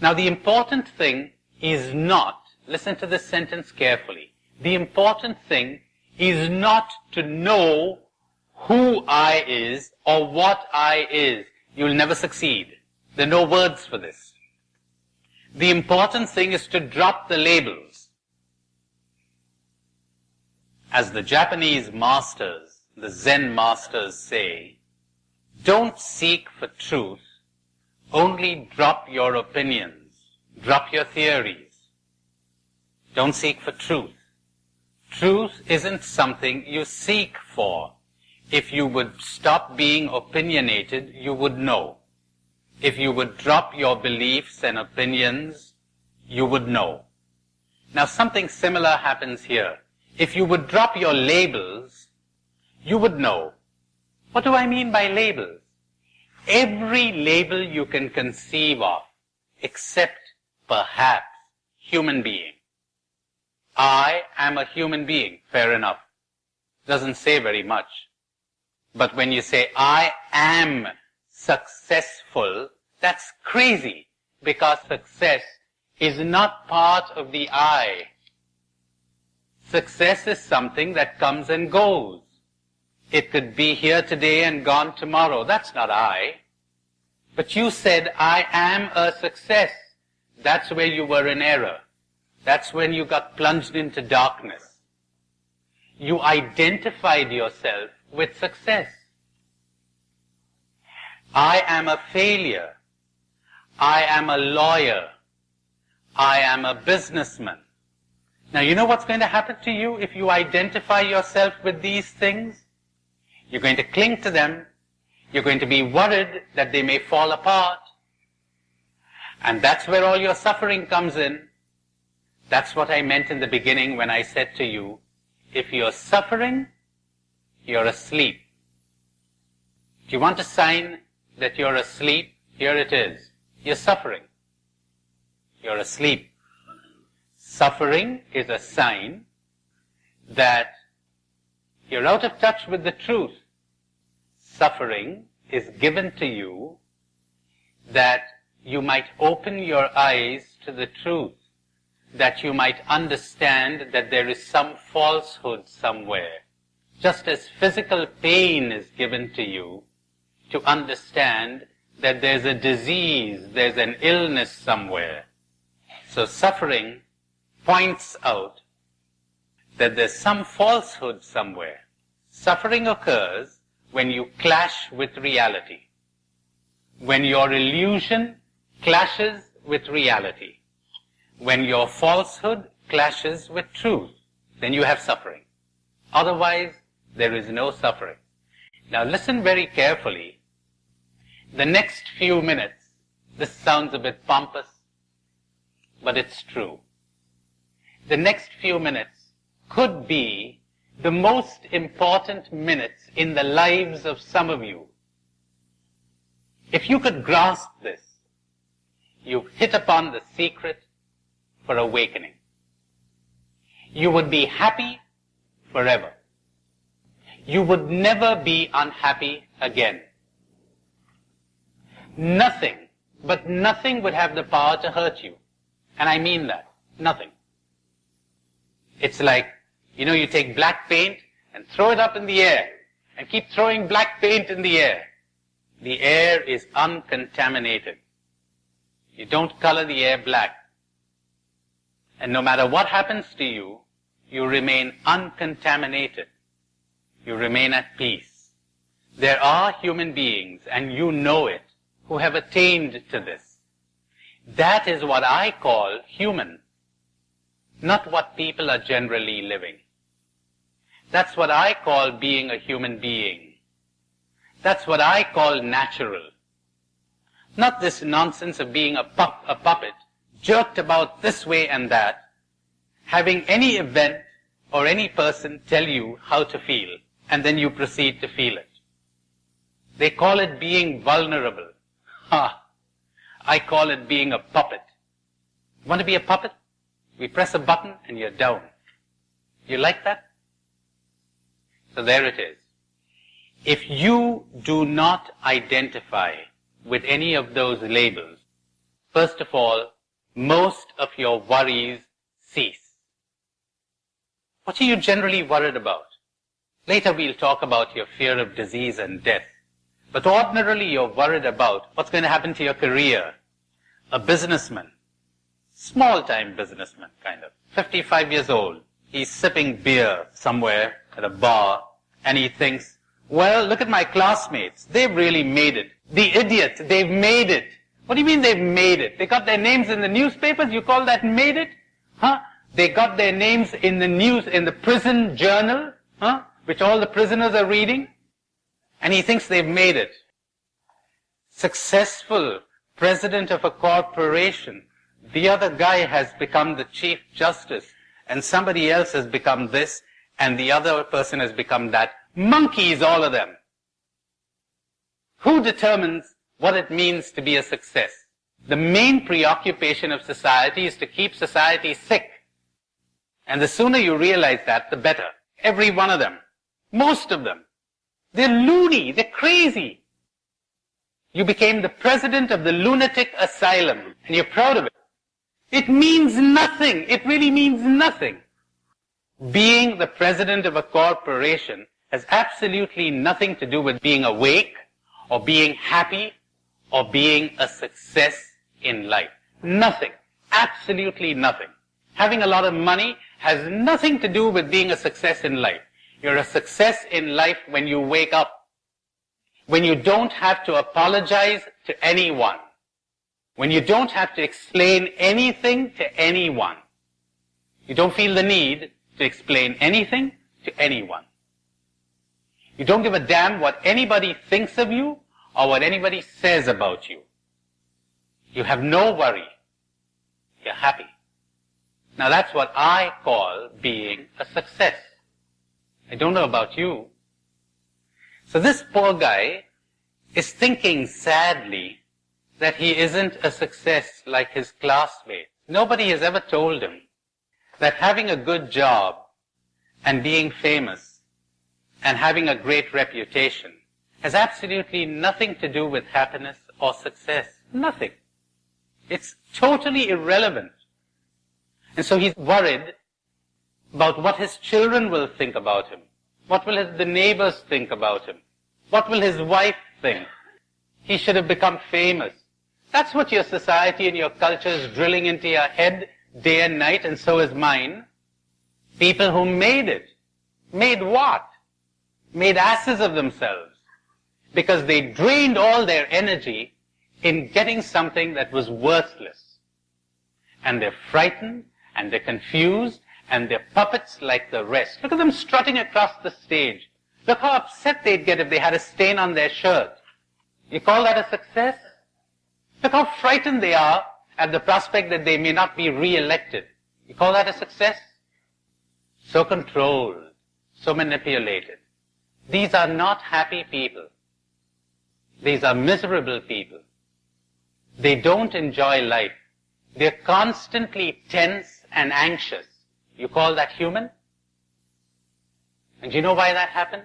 Now the important thing is not, listen to this sentence carefully, the important thing is not to know who I is or what I is. You'll never succeed. There are no words for this. The important thing is to drop the labels. As the Japanese masters, the Zen masters say, don't seek for truth, only drop your opinions, drop your theories. Don't seek for truth. Truth isn't something you seek for. If you would stop being opinionated, you would know. If you would drop your beliefs and opinions, you would know. Now something similar happens here. If you would drop your labels, you would know. What do I mean by labels? Every label you can conceive of, except perhaps human being. I am a human being. Fair enough. Doesn't say very much. But when you say, I am successful, that's crazy, because success is not part of the I. Success is something that comes and goes. It could be here today and gone tomorrow. That's not I. But you said, I am a success. That's where you were in error. That's when you got plunged into darkness. You identified yourself with success. I am a failure. I am a lawyer. I am a businessman. Now you know what's going to happen to you if you identify yourself with these things? You're going to cling to them. You're going to be worried that they may fall apart. And that's where all your suffering comes in. That's what I meant in the beginning when I said to you, if you're suffering, you're asleep. Do you want a sign that you're asleep? Here it is. You're suffering. You're asleep. Suffering is a sign that you're out of touch with the truth. Suffering is given to you that you might open your eyes to the truth, that you might understand that there is some falsehood somewhere. Just as physical pain is given to you to understand that there's a disease, there's an illness somewhere. So suffering points out that there's some falsehood somewhere. Suffering occurs when you clash with reality. When your illusion clashes with reality. When your falsehood clashes with truth, then you have suffering. Otherwise, there is no suffering. Now listen very carefully. The next few minutes, this sounds a bit pompous, but it's true. The next few minutes could be the most important minutes in the lives of some of you. If you could grasp this, you've hit upon the secret for awakening. You would be happy forever. You would never be unhappy again. Nothing, but nothing would have the power to hurt you. And I mean that. Nothing. It's like, you take black paint and throw it up in the air and keep throwing black paint in the air. The air is uncontaminated. You don't color the air black. And no matter what happens to you, you remain uncontaminated. You remain at peace. There are human beings, and you know it, who have attained to this. That is what I call human, not what people are generally living. That's what I call being a human being. That's what I call natural. Not this nonsense of being a puppet, jerked about this way and that, having any event or any person tell you how to feel, and then you proceed to feel it. They call it being vulnerable. I call it being a puppet. Want to be a puppet? We press a button and you're down. You like that? So there it is. If you do not identify with any of those labels, First of all, most of your worries cease. What are you generally worried about? Later we'll talk about your fear of disease and death. But ordinarily you're worried about what's going to happen to your career. A businessman, small-time businessman, kind of, 55 years old. He's sipping beer somewhere at a bar, and he thinks, well, look at my classmates. They've really made it. The idiot, they've made it. What do you mean they've made it? They got their names in the newspapers? You call that made it? Huh? They got their names in the news, in the prison journal, huh? Which all the prisoners are reading. And he thinks they've made it. Successful president of a corporation. The other guy has become the chief justice, and somebody else has become this, and the other person has become that. Monkeys, all of them. Who determines what it means to be a success? The main preoccupation of society is to keep society sick. And the sooner you realize that, the better. Every one of them. Most of them. They're loony. They're crazy. You became the president of the lunatic asylum, and you're proud of it. It means nothing. It really means nothing. Being the president of a corporation has absolutely nothing to do with being awake, or being happy, or being a success in life. Nothing. Absolutely nothing. Having a lot of money has nothing to do with being a success in life. You're a success in life when you wake up. When you don't have to apologize to anyone. When you don't have to explain anything to anyone. You don't feel the need to explain anything to anyone. You don't give a damn what anybody thinks of you or what anybody says about you. You have no worry. You're happy. Now that's what I call being a success. I don't know about you. So this poor guy is thinking sadly that he isn't a success like his classmates. Nobody has ever told him that having a good job and being famous and having a great reputation has absolutely nothing to do with happiness or success. Nothing. It's totally irrelevant. And so he's worried about what his children will think about him. What will the neighbors think about him? What will his wife think? He should have become famous. That's what your society and your culture is drilling into your head day and night, and so is mine. People who made it. Made what? Made asses of themselves. Because they drained all their energy in getting something that was worthless. And they're frightened, and they're confused, and they're puppets like the rest. Look at them strutting across the stage. Look how upset they'd get if they had a stain on their shirt. You call that a success? Look how frightened they are at the prospect that they may not be re-elected. You call that a success? So controlled, so manipulated. These are not happy people. These are miserable people. They don't enjoy life. They're constantly tense and anxious. You call that human? And do you know why that happened?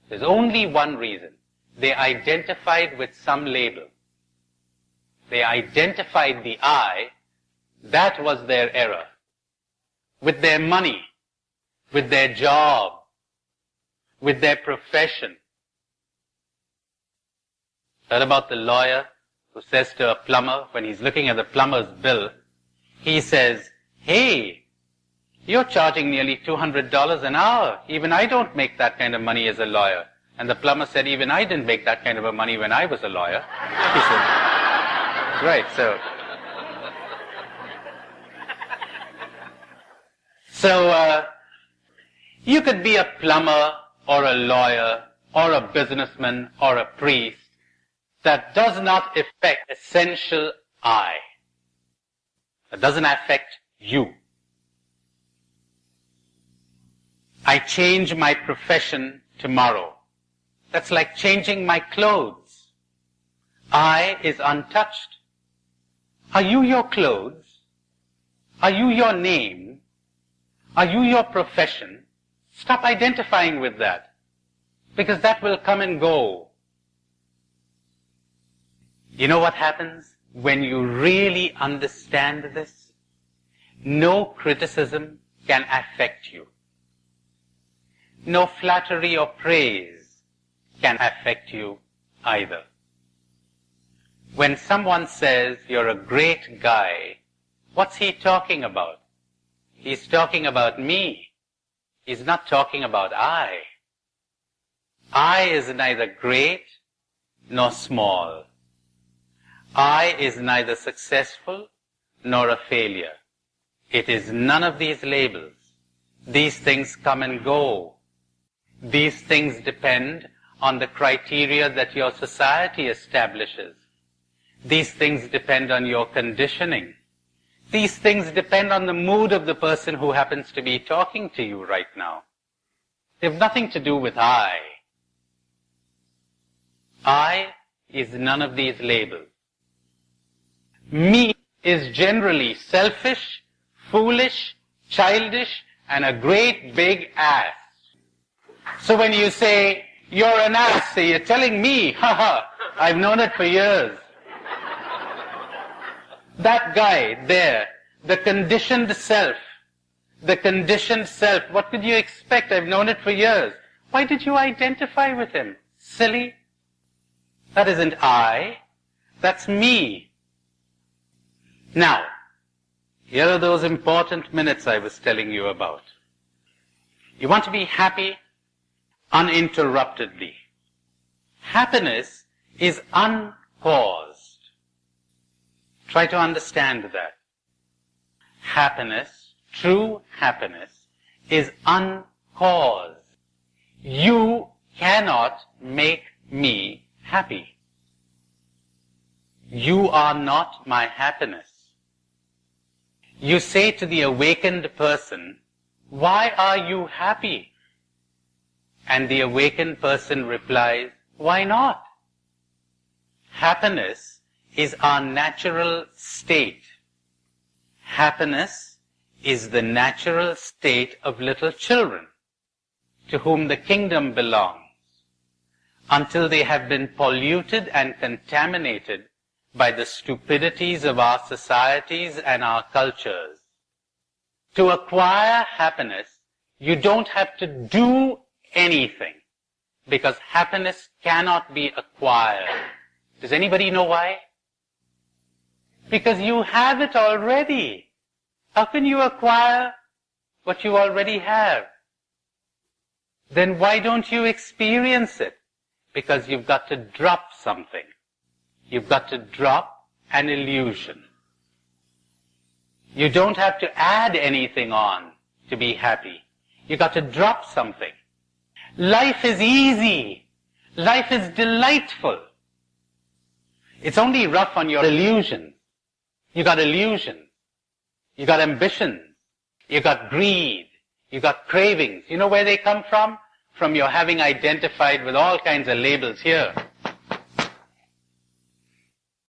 There's only one reason. They identified with some label. They identified the I. That was their error. With their money, with their job, with their profession. Heard about the lawyer who says to a plumber, when he's looking at the plumber's bill, he says, hey, you're charging nearly $200 an hour. Even I don't make that kind of money as a lawyer. And the plumber said, even I didn't make that kind of a money when I was a lawyer. He said, right, so you could be a plumber or a lawyer or a businessman or a priest. That does not affect essential I. That doesn't affect you. I change my profession tomorrow. That's like changing my clothes. I is untouched. Are you your clothes? Are you your name? Are you your profession? Stop identifying with that. Because that will come and go. You know what happens when you really understand this, no criticism can affect you. No flattery or praise can affect you either. When someone says you're a great guy, what's he talking about? He's talking about me. He's not talking about I. I is neither great nor small. I is neither successful nor a failure. It is none of these labels. These things come and go. These things depend on the criteria that your society establishes. These things depend on your conditioning. These things depend on the mood of the person who happens to be talking to you right now. They have nothing to do with I. I is none of these labels. Me is generally selfish, foolish, childish, and a great big ass. So when you say, you're an ass, so you're telling me, haha, I've known it for years. That guy there, the conditioned self, what could you expect? I've known it for years. Why did you identify with him? Silly. That isn't I, that's me. Now, here are those important minutes I was telling you about. You want to be happy uninterruptedly. Happiness is uncaused. Try to understand that. Happiness, true happiness, is uncaused. You cannot make me happy. You are not my happiness. You say to the awakened person, why are you happy? And the awakened person replies, why not? Happiness is our natural state. Happiness is the natural state of little children to whom the kingdom belongs, until they have been polluted and contaminated by the stupidities of our societies and our cultures. To acquire happiness, you don't have to do anything, because happiness cannot be acquired. Does anybody know why? Because you have it already. How can you acquire what you already have? Then why don't you experience it? Because you've got to drop something. You've got to drop an illusion. You don't have to add anything on to be happy. You've got to drop something. Life is easy. Life is delightful. It's only rough on your illusions. You got illusions. You got ambitions. You got greed. You got cravings. You know where they come from? From your having identified with all kinds of labels here.